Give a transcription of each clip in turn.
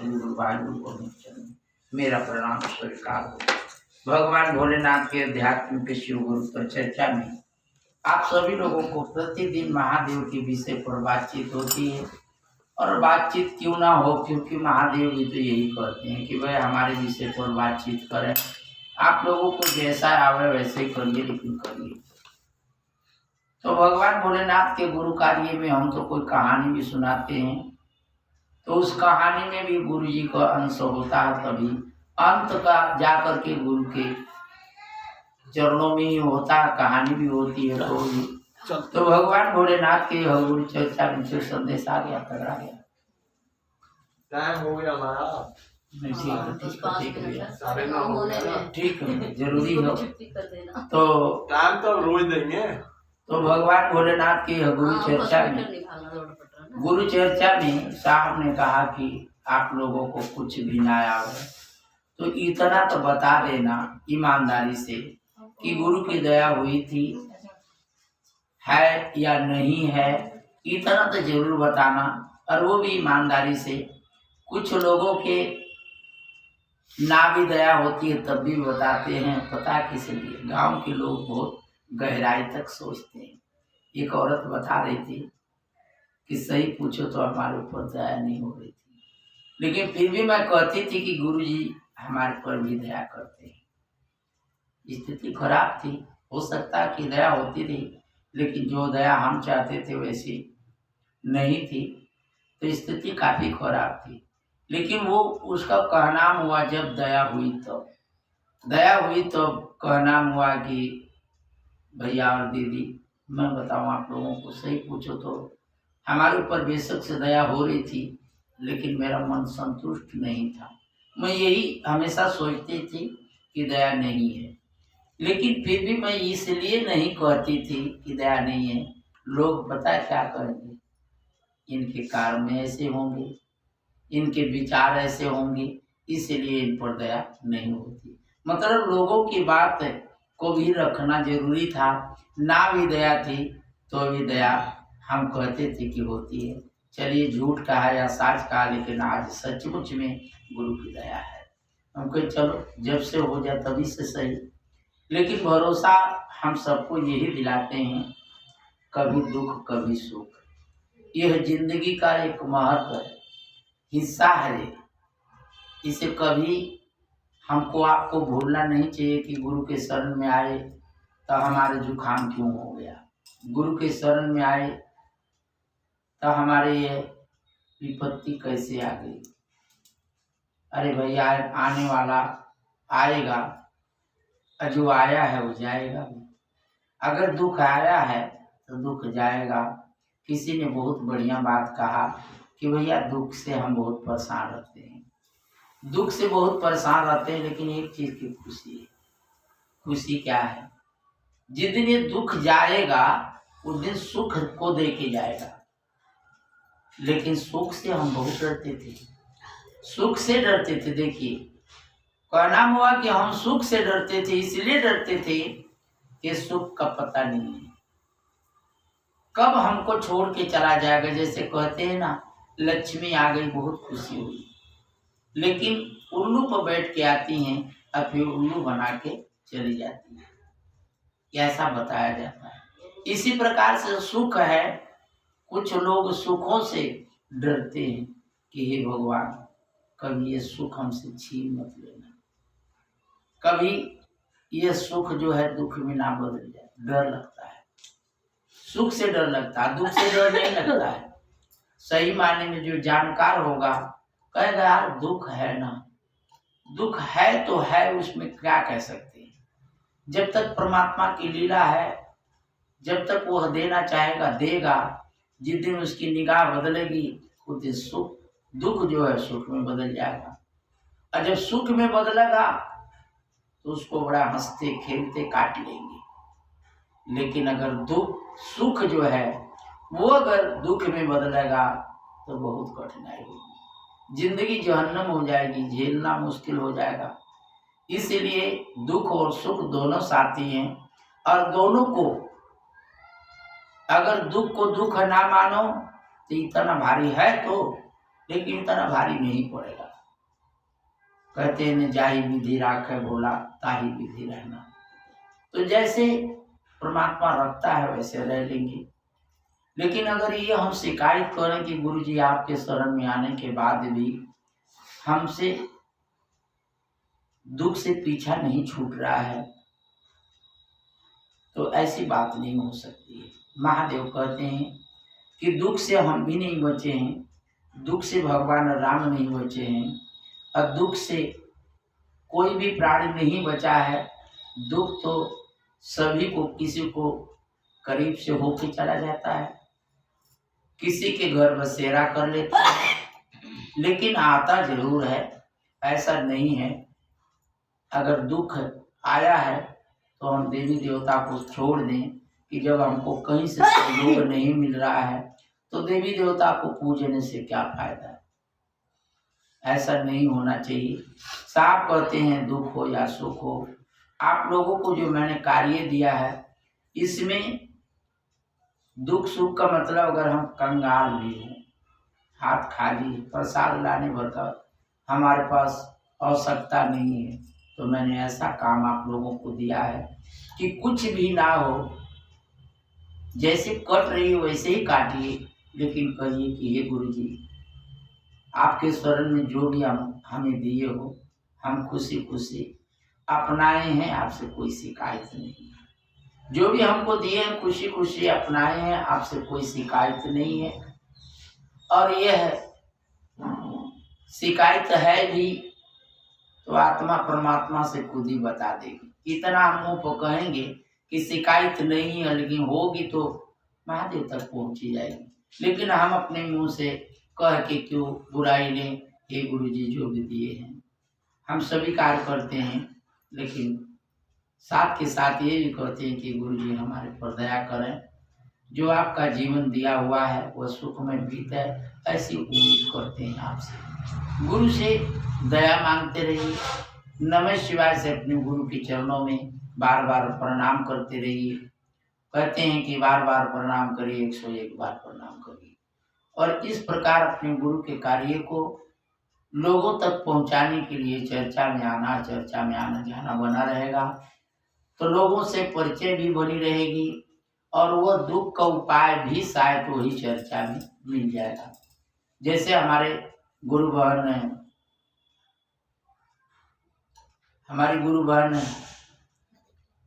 गुरु वाहिगुरु को मेरा प्रणाम स्वीकार हो। भगवान भोलेनाथ के अध्यात्म के शिव गुरु पर चर्चा में आप सभी लोगों को प्रतिदिन महादेव के विषय पर बातचीत होती है। और बातचीत क्यों ना हो, क्योंकि महादेव भी तो यही कहते हैं कि भाई हमारे विषय पर बातचीत करें। आप लोगों को जैसा आवे वैसे ही करिए, लेकिन करिए। तो भगवान भोलेनाथ के गुरु कार्य में हम तो कोई कहानी भी सुनाते हैं, तो उस कहानी में भी गुरु जी का अंश होता है। तभी अंत का जाकर के गुरु के चरणों में ही होता है, कहानी भी होती है। तो भगवान भोलेनाथ के गुरु चर्चा में जो संदेश आ गया, पकड़ा गया। टाइम हो गया हमारा। ठीक है, जरूरी हो तो टाइम तो रोज देंगे। तो भगवान भोलेनाथ की गुरु चर्चा में साहब ने कहा कि आप लोगों को कुछ भी ना आवे तो इतना तो बता देना ईमानदारी से कि गुरु की दया हुई थी, है या नहीं है, इतना तो जरूर बताना। और वो भी ईमानदारी से। कुछ लोगों के ना भी दया होती है तब भी बताते हैं। पता किस लिए? गांव के लोग बहुत गहराई तक सोचते हैं। एक औरत बता रही थी कि सही पूछो तो हमारे ऊपर दया नहीं हो रही थी, लेकिन फिर भी मैं कहती थी कि गुरु जी हमारे पर भी दया करते हैं। स्थिति खराब थी, हो सकता है कि दया होती थी, लेकिन जो दया हम चाहते थे वैसी नहीं थी, तो स्थिति काफी खराब थी। लेकिन वो उसका कहना हुआ जब दया हुई तो कहना हुआ कि भैया और दीदी, मैं बताऊं आप लोगों को, सही पूछो तो हमारे ऊपर बेशक से दया हो रही थी, लेकिन मेरा मन संतुष्ट नहीं था। मैं यही हमेशा सोचती थी कि दया नहीं है, लेकिन फिर भी मैं इसलिए नहीं कहती थी कि दया नहीं है। लोग पता है क्या कहेंगे? इनके कारण ऐसे होंगे, इनके विचार ऐसे होंगे, इसलिए इन पर दया नहीं होती। मतलब लोगों की बात को भी रखना जरूरी था। ना भी दया थी तो भी दया हम कहते थे कि होती है। चलिए, झूठ कहा या सच कहा, लेकिन आज सचमुच में गुरु की दया है। हम कहे चलो जब से हो जाए तभी से सही। लेकिन भरोसा हम सबको यही दिलाते हैं, कभी दुख कभी सुख, यह जिंदगी का एक महत्व है, हिस्सा है। इसे कभी हमको आपको भूलना नहीं चाहिए कि गुरु के शरण में आए तो हमारे जुकाम क्यों हो गया, गुरु के शरण में आए तो हमारे ये विपत्ति कैसे आ गई। अरे भैया, आने वाला आएगा, जो आया है वो जाएगा भी। अगर दुख आया है तो दुख जाएगा। किसी ने बहुत बढ़िया बात कहा कि भैया दुख से हम बहुत परेशान रहते हैं, दुख से बहुत परेशान रहते हैं, लेकिन एक चीज की खुशी है। खुशी क्या है? जिस दिन ये दुख जाएगा उस दिन सुख को दे के जाएगा। लेकिन सुख से हम बहुत डरते थे, सुख से डरते थे। देखिए, कहना हुआ कि हम सुख से डरते थे, इसलिए डरते थे कि सुख का पता नहीं है कब हमको छोड़ के चला जाएगा। जैसे कहते हैं ना, लक्ष्मी आ गई बहुत खुशी हुई, लेकिन उल्लू पर बैठ के आती हैं और फिर उल्लू बना के चली जाती है, ऐसा बताया जाता है। इसी प्रकार से सुख है। कुछ लोग सुखों से डरते हैं कि हे भगवान, कभी ये सुख हमसे छीन मत लेना, कभी ये सुख जो है दुख में ना बदल जाए। डर लगता है, सुख से डर लगता है, दुख से डर नहीं लगता है। सही मायने में जो जानकार होगा कहेगा यार दुख है ना, दुख है तो है, उसमें क्या कह सकते हैं। जब तक परमात्मा की लीला है, जब तक वह देना चाहेगा देगा। जिस दिन उसकी निगाह बदलेगी उस दिन सुख दुख जो है सुख में बदल जाएगा। और जब सुख में बदलेगा तो उसको बड़ा हंसते खेलते काट लेंगे। लेकिन अगर सुख जो है वो अगर दुख में बदलेगा तो बहुत कठिनाई होगी, जिंदगी जहन्नम हो जाएगी, झेलना मुश्किल हो जाएगा। इसलिए दुख और सुख दोनों साथी हैं, और दोनों को अगर दुख को दुख ना मानो तो इतना भारी है तो, लेकिन इतना भारी नहीं पड़ेगा। कहते हैं न जाहि विधि राखे भोला ताही विधि रहना। तो जैसे परमात्मा रखता है वैसे रह लेंगे। लेकिन अगर ये हम शिकायत करें कि गुरु जी आपके शरण में आने के बाद भी हमसे दुख से पीछा नहीं छूट रहा है, तो ऐसी बात नहीं हो सकती है। महादेव कहते हैं कि दुख से हम भी नहीं बचे हैं, दुख से भगवान राम नहीं बचे हैं, और दुख से कोई भी प्राणी नहीं बचा है। दुख तो सभी को, किसी को करीब से होके चला जाता है, किसी के घर बसेरा कर लेता है, लेकिन आता जरूर है। ऐसा नहीं है, अगर दुख आया है तो हम देवी देवता को छोड़ दें कि जब हमको कहीं से सहयोग नहीं मिल रहा है तो देवी देवता को पूजने से क्या फायदा है। ऐसा नहीं होना चाहिए। साफ कहते हैं दुख हो या सुख हो, आप लोगों को जो मैंने कार्य दिया है इसमें दुख सुख का मतलब, अगर हम कंगाल भी हों, हाथ खाली, प्रसाद लाने भर का हमारे पास आवश्यकता नहीं है, तो मैंने ऐसा काम आप लोगों को दिया है कि कुछ भी ना हो, जैसे कट रही है वैसे ही काटिए, लेकिन कहिए कि हे गुरु जी आपके शरण में जो भी हमें दिए हो हम खुशी खुशी अपनाए हैं, आपसे कोई शिकायत नहीं। जो भी हमको दिए हैं खुशी खुशी अपनाए हैं, आपसे कोई शिकायत नहीं है। और यह शिकायत है भी तो आत्मा परमात्मा से खुद ही बता देगी। इतना हम मुंह पर कहेंगे कि शिकायत नहीं है, लेकिन होगी तो महादेव तक पहुंची जाएगी। लेकिन हम अपने मुंह से कह के क्यों बुराई लें। हे गुरु जी जो भी दिए हैं हम सभी कार्य करते हैं, लेकिन साथ के साथ ये भी कहते हैं कि गुरु जी हमारे पर दया करें, जो आपका जीवन दिया हुआ है वह सुख में बीते, ऐसी उम्मीद करते हैं आपसे। गुरु से दया मांगते रहिए, नमः शिवाय से अपने गुरु के चरणों में बार बार प्रणाम करते रहिए। कहते हैं कि बार बार प्रणाम करिए, 101 बार प्रणाम करिए। और इस प्रकार अपने गुरु के कार्य को लोगों तक पहुंचाने के लिए चर्चा में आना जाना बना रहेगा, तो लोगों से परिचय भी बनी रहेगी और वह दुख का उपाय भी शायद वही चर्चा में मिल जाएगा। जैसे हमारी गुरु बहन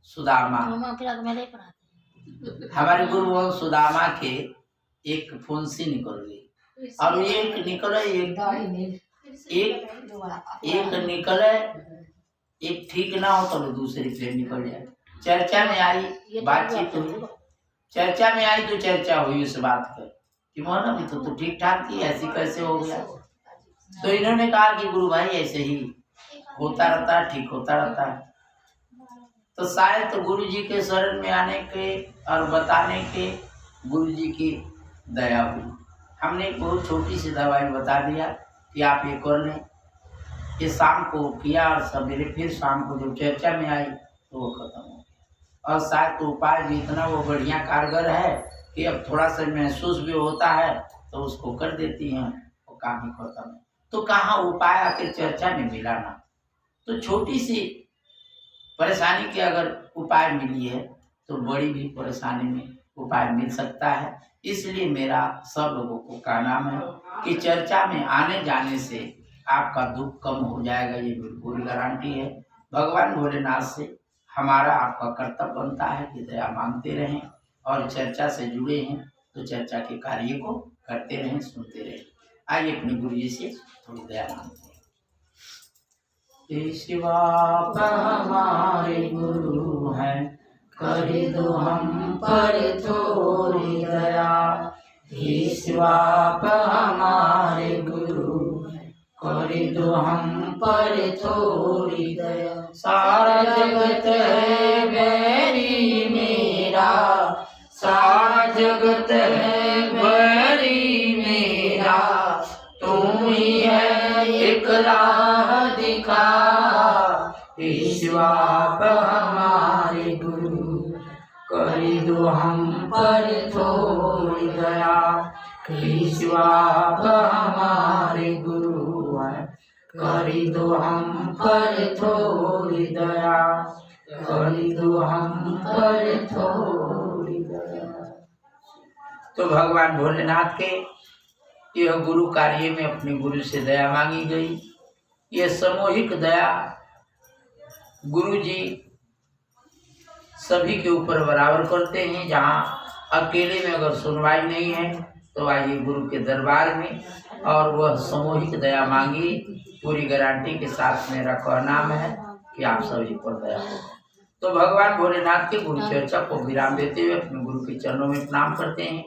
सुदामा, हमारे गुरु बहन सुदामा के एक फुंसी निकल गई, और एक निकले, एक ठीक ना हो तो दूसरी फिर निकल जाए। चर्चा में आई, बातचीत हुई, चर्चा में आई तो चर्चा हुई उस बात पर कि मोहन अभी तो ठीक ठाक थी, ऐसी कैसे हो गया। तो इन्होंने कहा कि गुरु भाई ऐसे ही होता रहता है, ठीक होता रहता है। तो शायद तो गुरु जी के शरण में आने के और बताने के गुरु जी की दया हुई। हमने एक बहुत छोटी सी दवाई बता दिया कि आप ये कर लें। ये शाम को किया और सवेरे फिर शाम को जब चर्चा में आई तो वो खत्म हो गया। और शायद तो उपाय भी इतना वो बढ़िया कारगर है कि अब थोड़ा सा महसूस भी होता है तो उसको कर देती हैं, वो काम ही खत्म है। तो कहाँ उपाय आके चर्चा में मिला ना। तो छोटी सी परेशानी की अगर उपाय मिली है तो बड़ी भी परेशानी में उपाय मिल सकता है। इसलिए मेरा सब लोगों को कहना है कि चर्चा में आने जाने से आपका दुख कम हो जाएगा, ये बिल्कुल गारंटी है। भगवान भोलेनाथ से हमारा आपका कर्तव्य बनता है कि दया मांगते रहें, और चर्चा से जुड़े हैं तो चर्चा के कार्य को करते रहें, सुनते रहें। आइए अपने गुरु जी से थोड़ी दया मांगते हैं। शिवा हमारे गुरु हैं, कर दो हम पर थोड़ी दया। शिवा हमारे गुरु कर दो हम पर थोड़ी दया। सारा जगत है बैरी मेरा, सारा जगत है बैरी मेरा, तुम ही है एक राह दिखा। ईश्वा हमारे गुरु कर दो हम पर थोड़ी दया। ईश्वा हमारे गुरु करी दो हम पर थोड़ी दया, करी दो हम पर थोड़ी दया। तो भगवान भोलेनाथ के यह गुरु कार्य में अपने गुरु से दया मांगी गई। यह सामूहिक दया गुरु जी सभी के ऊपर बराबर करते हैं। जहाँ अकेले में अगर सुनवाई नहीं है तो आइए गुरु के दरबार में और वह सामूहिक दया मांगी। पूरी गारंटी के साथ मेरा कहना है कि आप सभी पर दया हो। तो भगवान भोलेनाथ के गुरु चर्चा को विराम देते हुए अपने गुरु के चरणों में प्रणाम करते हैं।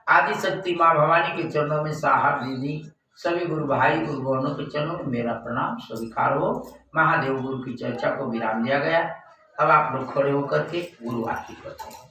आदि शक्ति माँ भवानी के चरणों में साहब दीदी सभी गुरु भाई गुरु बहनों के चरणों में मेरा प्रणाम स्वीकार हो। महादेव गुरु की चर्चा को विराम दिया गया। अब आप लोग खड़े होकर के गुरु आरती करते हैं।